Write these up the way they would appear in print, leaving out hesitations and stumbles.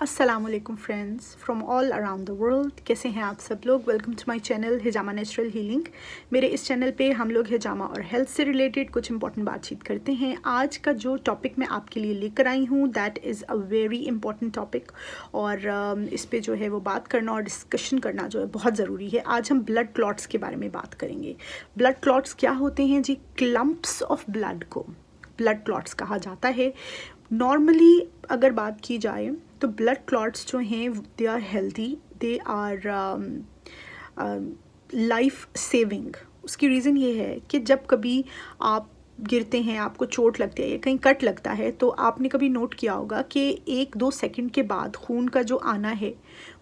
अस्सलामुअलैकुम friends from all around the world. कैसे हैं आप सब लोग। वेलकम टू माय चैनल हिजामा नेचुरल हीलिंग। मेरे इस चैनल पे हम लोग हिजामा और हेल्थ से रिलेटेड कुछ इंपॉर्टेंट बातचीत करते हैं। आज का जो टॉपिक मैं आपके लिए लेकर आई हूँ that is a very important topic और इस पे जो है वो बात करना और डिस्कशन करना जो है बहुत ज़रूरी है। आज हम ब्लड क्लॉट्स के बारे में बात करेंगे। ब्लड क्लॉट्स क्या होते हैं जी? क्लम्प्स ऑफ ब्लड को ब्लड क्लॉट्स कहा जाता है। नॉर्मली अगर बात की जाए तो ब्लड क्लॉट्स जो हैं they are healthy, they are life saving. उसकी रीज़न ये है कि जब कभी आप गिरते हैं, आपको चोट लगती है या कहीं कट लगता है, तो आपने कभी नोट किया होगा कि 1-2 सेकंड के बाद खून का जो आना है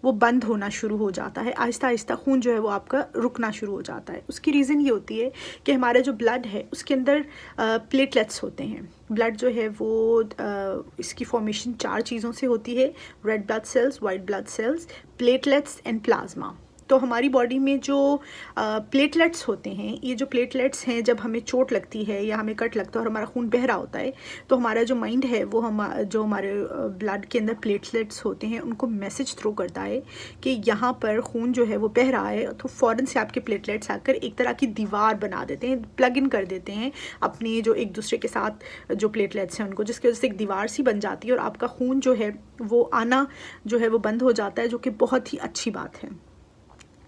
वो बंद होना शुरू हो जाता है। आहिस्ता आहिस्ता खून जो है वो आपका रुकना शुरू हो जाता है। उसकी रीज़न ये होती है कि हमारा जो ब्लड है उसके अंदर प्लेटलेट्स होते हैं। ब्लड जो है वो इसकी फॉर्मेशन 4 चीज़ों से होती है: red blood cells, white blood cells, platelets and plasma. तो हमारी बॉडी में जो प्लेटलेट्स होते हैं, ये जो प्लेटलेट्स हैं, जब हमें चोट लगती है या हमें कट लगता है और हमारा खून बह रहा होता है, तो हमारा जो माइंड है वो जो हमारे ब्लड के अंदर प्लेटलेट्स होते हैं उनको मैसेज थ्रो करता है कि यहाँ पर खून जो है वो बह रहा है। तो फ़ौरन से आपके प्लेटलेट्स आकर एक तरह की दीवार बना देते हैं, प्लग इन कर देते हैं अपने जो एक दूसरे के साथ जो प्लेटलेट्स हैं उनको, जिसकी वजह से एक दीवार सी बन जाती है और आपका खून जो है वो आना जो है वो बंद हो जाता है, जो कि बहुत ही अच्छी बात है।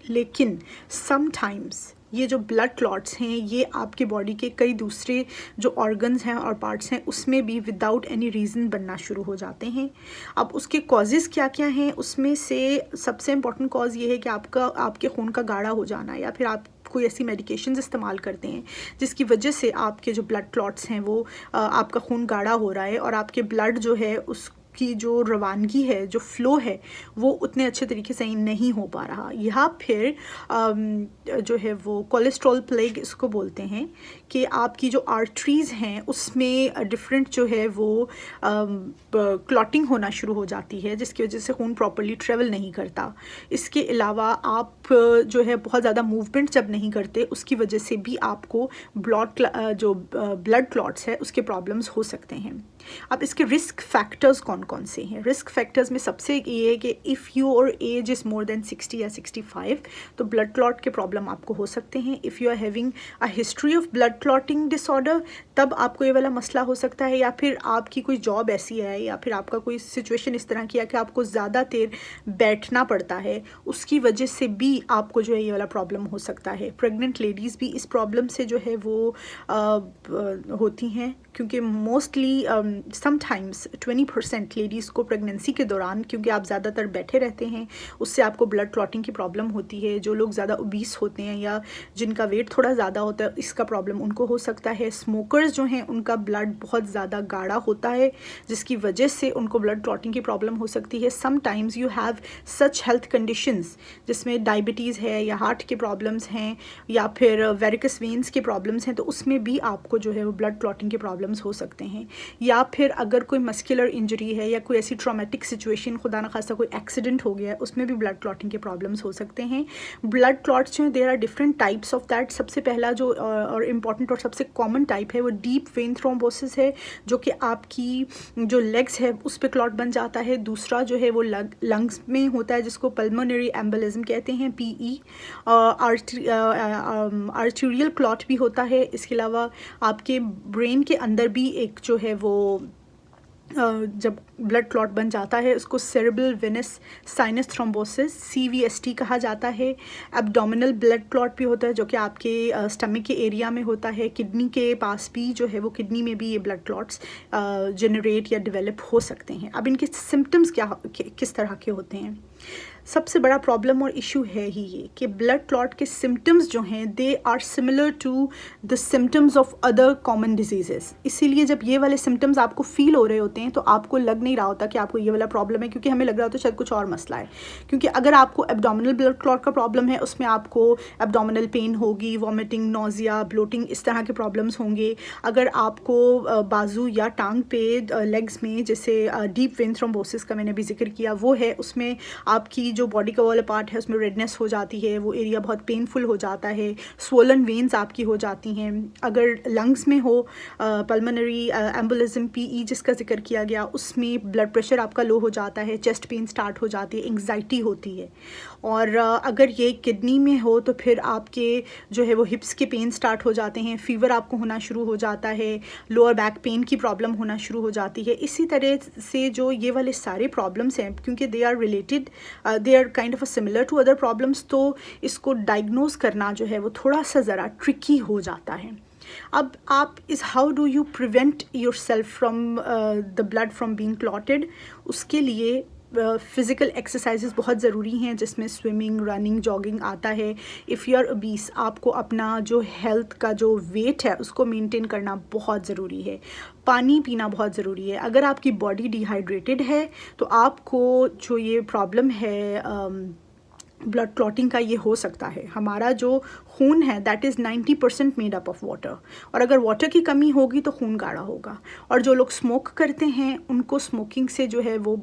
लेकिन समटाइम्स ये जो ब्लड क्लॉट्स हैं ये आपके बॉडी के कई दूसरे जो ऑर्गन्स हैं और पार्ट्स हैं उसमें भी विदाउट एनी रीज़न बनना शुरू हो जाते हैं। अब उसके कॉजेज़ क्या क्या हैं, उसमें से सबसे इम्पॉर्टेंट कॉज ये है कि आपके खून का गाढ़ा हो जाना, या फिर आप कोई ऐसी मेडिकेशंस इस्तेमाल करते हैं जिसकी वजह से आपके जो ब्लड क्लॉट्स हैं वो आपका खून गाढ़ा हो रहा है और आपके ब्लड जो है उसकी जो रवानगी है, जो फ्लो है, वो उतने अच्छे तरीके से नहीं हो पा रहा। या फिर जो है वो कोलेस्ट्रॉल प्लेग इसको बोलते हैं कि आपकी जो आर्टरीज़ हैं उसमें डिफरेंट जो है वो क्लॉटिंग होना शुरू हो जाती है, जिसकी वजह से खून प्रॉपर्ली ट्रेवल नहीं करता। इसके अलावा आप जो है बहुत ज़्यादा मूवमेंट जब नहीं करते, उसकी वजह से भी आपको ब्लड क्लॉट्स है उसके प्रॉब्लम्स हो सकते हैं। अब इसके रिस्क फैक्टर्स कौन कौन से हैं? रिस्क फैक्टर्स में सबसे ये है कि if your age is more than 60 या 65 तो ब्लड क्लॉट के प्रॉब्लम आपको हो सकते हैं। If you are having a history of blood clotting disorder तब आपको ये वाला मसला हो सकता है, या फिर आपकी कोई जॉब ऐसी है या फिर आपका कोई सिचुएशन इस तरह की है कि आपको ज़्यादा देर बैठना पड़ता है, उसकी वजह से भी आपको जो है ये वाला प्रॉब्लम हो सकता है। प्रेग्नेंट लेडीज़ भी इस प्रॉब्लम से जो है वो होती हैं, क्योंकि मोस्टली समटाइम्स 20% लेडीज़ को प्रेगनेंसी के दौरान, क्योंकि आप ज़्यादातर बैठे रहते हैं, उससे आपको ब्लड क्लॉटिंग की प्रॉब्लम होती है। जो लोग ज़्यादा ओबीस होते हैं या जिनका वेट थोड़ा ज़्यादा होता है, इसका प्रॉब्लम उनको हो सकता है। स्मोकर्स जो हैं उनका ब्लड बहुत ज़्यादा गाढ़ा होता है, जिसकी वजह से उनको ब्लड क्लॉटिंग की प्रॉब्लम हो सकती है। Sometimes you have such health conditions जिसमें डायबिटीज़ है या हार्ट के प्रॉब्लम्स हैं या फिर वेरिकस वेन्स के प्रॉब्लम्स हैं, तो उसमें भी आपको जो है वो ब्लड क्लॉटिंग के प्रॉब्लम्स हो सकते हैं। या फिर अगर कोई मस्कुलर इंजरी है या कोई ऐसी ट्रॉमेटिक सिचुएशन, खुदा न खास्ता कोई एक्सीडेंट हो गया है, उसमें भी ब्लड क्लॉटिंग के प्रॉब्लम्स हो सकते हैं। ब्लड क्लॉट्स जो हैं there are different types of that. सबसे पहला जो और इम्पॉर्टेंट और सबसे कॉमन टाइप है वो डीप वेन थ्रोम्बोसिस है, जो कि आपकी जो लेग्स है उस पर क्लॉट बन जाता है। दूसरा जो है वो लंग्स में होता है, जिसको पल्मोनरी एम्बोलिज्म कहते हैं, PE। आर्टीरियल क्लॉट भी होता है। इसके अलावा आपके ब्रेन के अंदर भी एक जो है वो जब ब्लड क्लॉट बन जाता है उसको cerebral Venus sinus thrombosis CVST कहा जाता है। एब्डोमिनल ब्लड क्लॉट भी होता है, जो कि आपके स्टमक के एरिया में होता है। किडनी के पास भी जो है वो किडनी में भी ये ब्लड क्लॉट्स जनरेट या डेवलप हो सकते हैं। अब इनके सिम्टम्स किस तरह के होते हैं? सबसे बड़ा प्रॉब्लम और इशू है ही ये कि ब्लड क्लॉट के सिम्टम्स जो हैं they are similar to the symptoms of other common diseases. इसीलिए जब ये वाले सिम्टम्स आपको फील हो रहे होते हैं तो आपको लग नहीं रहा होता कि आपको ये वाला प्रॉब्लम है, क्योंकि हमें लग रहा होता है शायद कुछ और मसला है। क्योंकि अगर आपको एब्डोमिनल ब्लड क्लॉट का प्रॉब्लम है, उसमें आपको एब्डोमिनल पेन होगी, वॉमिटिंग, नोजिया, ब्लोटिंग, इस तरह के प्रॉब्लम्स होंगे। अगर आपको बाजू या टांग पे लेग्स में जैसे डीप वेन थ्रोम्बोसिस का मैंने भी जिक्र किया वो है, उसमें आपकी जो बॉडी का वाला पार्ट है उसमें रेडनेस हो जाती है, वो एरिया बहुत पेनफुल हो जाता है, स्वोलन वेन्स आपकी हो जाती हैं। अगर लंग्स में हो पल्मोनरी एम्बोलिज्म पीई जिसका जिक्र किया गया, उसमें ब्लड प्रेशर आपका लो हो जाता है, चेस्ट पेन स्टार्ट हो जाती है, एंग्जाइटी होती है। और अगर ये किडनी में हो तो फिर आपके जो है वो हिप्स के पेन स्टार्ट हो जाते हैं, फीवर आपको होना शुरू हो जाता है, लोअर बैक पेन की प्रॉब्लम होना शुरू हो जाती है। इसी तरह से जो ये वाले सारे प्रॉब्लम्स हैं, क्योंकि they are related, they are kind of a similar to other problems, तो इसको डायग्नोज करना जो है वो थोड़ा सा ज़रा ट्रिकी हो जाता है। अब आप how do you prevent your self from the blood from being clotted? उसके लिए फ़िज़िकल एक्सरसाइजेस बहुत ज़रूरी हैं, जिसमें स्विमिंग, रनिंग, जॉगिंग आता है। इफ़ यू आर ओबीस, आपको अपना जो हेल्थ का जो वेट है उसको मेंटेन करना बहुत ज़रूरी है। पानी पीना बहुत ज़रूरी है। अगर आपकी बॉडी डिहाइड्रेटेड है तो आपको जो ये प्रॉब्लम है ब्लड क्लॉटिंग का, ये हो सकता है। हमारा जो खून है that is 90% made up of water, और अगर वाटर की कमी होगी तो खून गाढ़ा होगा। और जो लोग स्मोक करते हैं उनको स्मोकिंग से जो है वो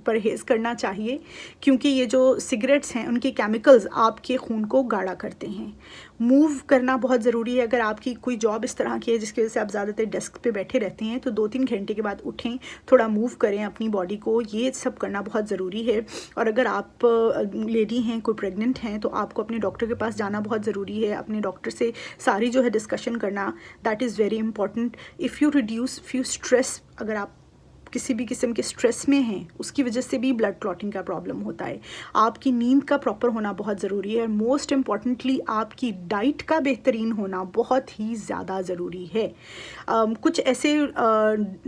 परहेज़ करना चाहिए, क्योंकि ये जो सिगरेट्स हैं उनके केमिकल्स आपके खून को गाढ़ा करते हैं। मूव करना बहुत ज़रूरी है। अगर आपकी कोई जॉब इस तरह की है जिसकी वजह से आप ज़्यादातर डेस्क पे बैठे रहते हैं, तो 2-3 घंटे के बाद उठें, थोड़ा मूव करें अपनी बॉडी को, ये सब करना बहुत ज़रूरी है। और अगर आप लेडी हैं, कोई प्रेग्नेंट हैं, तो आपको अपने डॉक्टर के पास जाना बहुत ज़रूरी है। अपने डॉक्टर से सारी जो है डिस्कशन करना, that is very important. If you reduce few stress, अगर आप किसी भी किस्म के स्ट्रेस में हैं, उसकी वजह से भी ब्लड क्लॉटिंग का प्रॉब्लम होता है। आपकी नींद का प्रॉपर होना बहुत ज़रूरी है। मोस्ट इम्पॉर्टेंटली आपकी डाइट का बेहतरीन होना बहुत ही ज़्यादा ज़रूरी है। कुछ ऐसे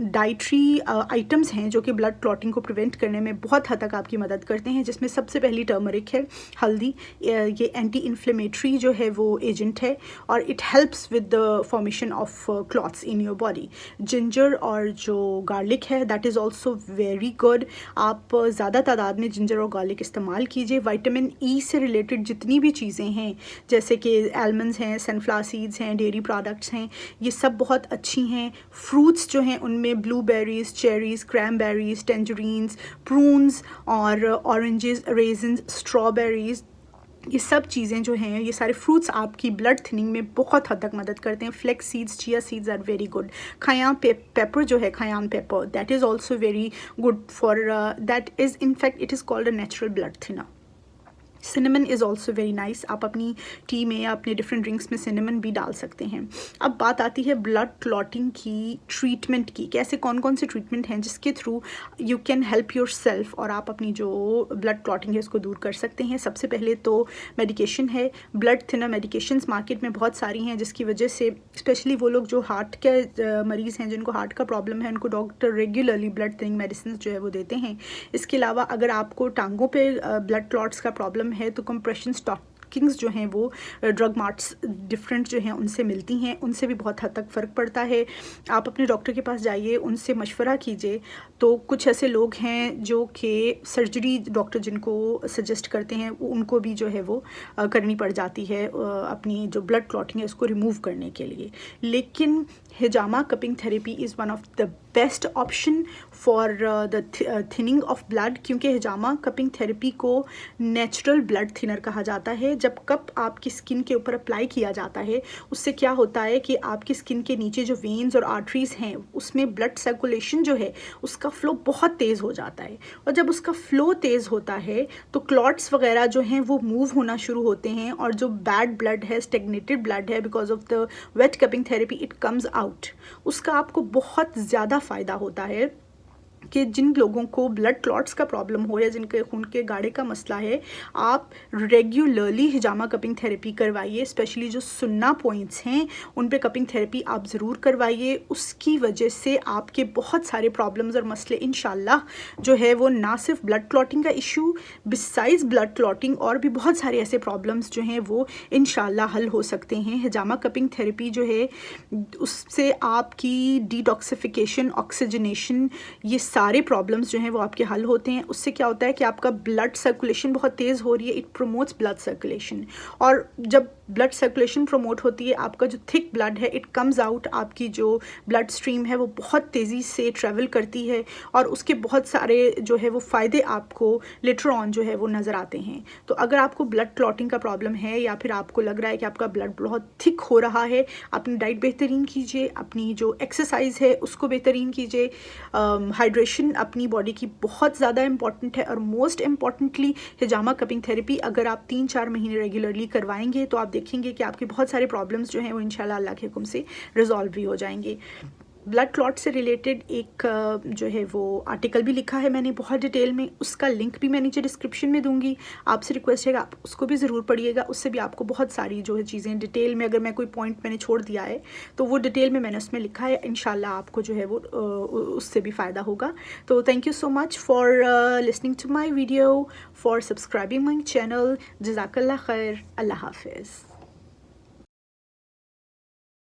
डाइटरी आइटम्स हैं जो कि ब्लड क्लॉटिंग को प्रिवेंट करने में बहुत हद तक आपकी मदद करते हैं, जिसमें सबसे पहली टर्मरिक है, हल्दी। ये एंटी इन्फ्लेमेटरी जो है वो एजेंट है, और it helps with the formation of clots in your body. Ginger और जो गार्लिक है that is also very good. आप ज़्यादा तादाद में जिंजर और गार्लिक इस्तेमाल कीजिए। विटामिन ई से रिलेटेड जितनी भी चीज़ें हैं, जैसे कि आलमंड्स हैं, सनफ्लावर सीड्स हैं, डेयरी प्रोडक्ट्स हैं, ये सब बहुत अच्छी हैं। फ्रूट्स जो हैं उनमें blueberries, cherries, cranberries, tangerines, prunes और ऑरेंजेस, रेजिन्स, स्ट्रॉबेरीज़, ये सब चीज़ें जो हैं, ये सारे फ्रूट्स आपकी ब्लड थिनिंग में बहुत हद तक मदद करते हैं। Flax seeds, chia seeds are very good. Cayenne pepper जो है, cayenne pepper, that is also very good for that is in fact it is called a natural blood thinner. Cinnamon is also very nice. आप अपनी T में या अपने different drinks में cinnamon भी डाल सकते हैं। अब बात आती है ब्लड क्लॉटिंग की ट्रीटमेंट की। कैसे, कौन कौन से ट्रीटमेंट हैं जिसके through you can help your self, और आप अपनी जो ब्लड क्लॉटिंग है उसको दूर कर सकते हैं। सबसे पहले तो मेडिकेशन है। ब्लड थिनर मेडिकेशंस मार्केट में बहुत सारी हैं, जिसकी वजह से स्पेशली वो लोग जो हार्ट के मरीज़ हैं, जिनको हार्ट का प्रॉब्लम है, उनको doctor regularly blood thinning medicine जो है वो देते हैं। इसके अलावा अगर आपको टांगों पे ब्लड क्लॉट्स का प्रॉब्लम है तो कंप्रेशन स्टॉकिंग्स जो हैं वो ड्रग मार्ट्स डिफरेंट जो हैं उनसे मिलती हैं, उनसे भी बहुत हद तक फ़र्क पड़ता है। आप अपने डॉक्टर के पास जाइए, उनसे मशवरा कीजिए। तो कुछ ऐसे लोग हैं जो कि सर्जरी डॉक्टर जिनको सजेस्ट करते हैं उनको भी जो है वो करनी पड़ जाती है अपनी जो ब्लड क्लॉटिंग है उसको रिमूव करने के लिए। लेकिन हिजामा cupping therapy is one of the best option for the thinning of blood, क्योंकि हिजामा कपिंग थेरेपी को नेचुरल ब्लड थिनर कहा जाता है। जब कप आपकी स्किन के ऊपर अप्लाई किया जाता है, उससे क्या होता है कि आपकी स्किन के नीचे जो वेन्स और आर्टरीज़ हैं उसमें ब्लड सर्कुलेशन जो है उसका फ़्लो बहुत तेज़ हो जाता है, और जब उसका फ़्लो तेज़ होता है तो क्लॉट्स वगैरह जो हैं वो मूव होना शुरू होते हैं, और जो बैड ब्लड है, स्टेगनेटेड ब्लड है, because of the wet cupping therapy it comes out. उसका आपको बहुत ज़्यादा फ़ायदा होता है कि जिन लोगों को ब्लड क्लॉट्स का प्रॉब्लम हो या जिनके खून के गाढ़े का मसला है, आप रेगुलरली हिजामा कपिंग थेरेपी करवाइए। स्पेशली जो सुन्ना पॉइंट्स हैं उन पे कपिंग थेरेपी आप ज़रूर करवाइए। उसकी वजह से आपके बहुत सारे प्रॉब्लम्स और मसले इंशाल्लाह जो है वो ना सिर्फ ब्लड क्लॉटिंग का इशू, बिसाइड्स ब्लड क्लॉटिंग और भी बहुत सारे ऐसे प्रॉब्लम्स जो हैं वो इंशाल्लाह हल हो सकते हैं। हिजामा कपिंग थेरेपी जो है उससे आपकी डिटॉक्सिफिकेशन, ऑक्सीजनेशन, ये सारे प्रॉब्लम्स जो हैं वो आपके हल होते हैं। उससे क्या होता है कि आपका ब्लड सर्कुलेशन बहुत तेज़ हो रही है, इट प्रमोट्स ब्लड सर्कुलेशन, और जब ब्लड सर्कुलेशन प्रमोट होती है आपका जो थिक ब्लड है इट कम्स आउट, आपकी जो ब्लड स्ट्रीम है वो बहुत तेज़ी से ट्रैवल करती है और उसके बहुत सारे जो है वो फ़ायदे आपको लेटर ऑन जो है वो नज़र आते हैं। तो अगर आपको ब्लड क्लॉटिंग का प्रॉब्लम है या फिर आपको लग रहा है कि आपका ब्लड बहुत थिक हो रहा है, अपनी डाइट बेहतरीन कीजिए, अपनी जो एक्सरसाइज है उसको बेहतरीन कीजिए, हाइड्रेशन अपनी बॉडी की बहुत ज़्यादा इंपॉर्टेंट है, और मोस्ट इम्पॉर्टेंटली हिजामा कपिंग थेरेपी अगर आप 3-4 महीने रेगुलरली करवाएंगे तो आप देखेंगे कि आपके बहुत सारे प्रॉब्लम्स जो हैं वो इंशाल्लाह अल्लाह के हुक्म से रिजॉल्व भी हो जाएंगे। ब्लड क्लॉट से रिलेटेड एक जो है वो आर्टिकल भी लिखा है मैंने बहुत डिटेल में, उसका लिंक भी मैं नीचे डिस्क्रिप्शन में दूंगी। आपसे रिक्वेस्ट है कि आप उसको भी ज़रूर पढ़िएगा, उससे भी आपको बहुत सारी जो है चीज़ें डिटेल में, अगर मैं कोई पॉइंट मैंने छोड़ दिया है तो वो डिटेल में मैंने उसमें लिखा है, इंशाल्लाह आपको जो है वो उससे भी फ़ायदा होगा। तो thank you so much for listening to my video, for subscribing my channel. जज़ाकल्लाह खैर। अल्लाह हाफिज़।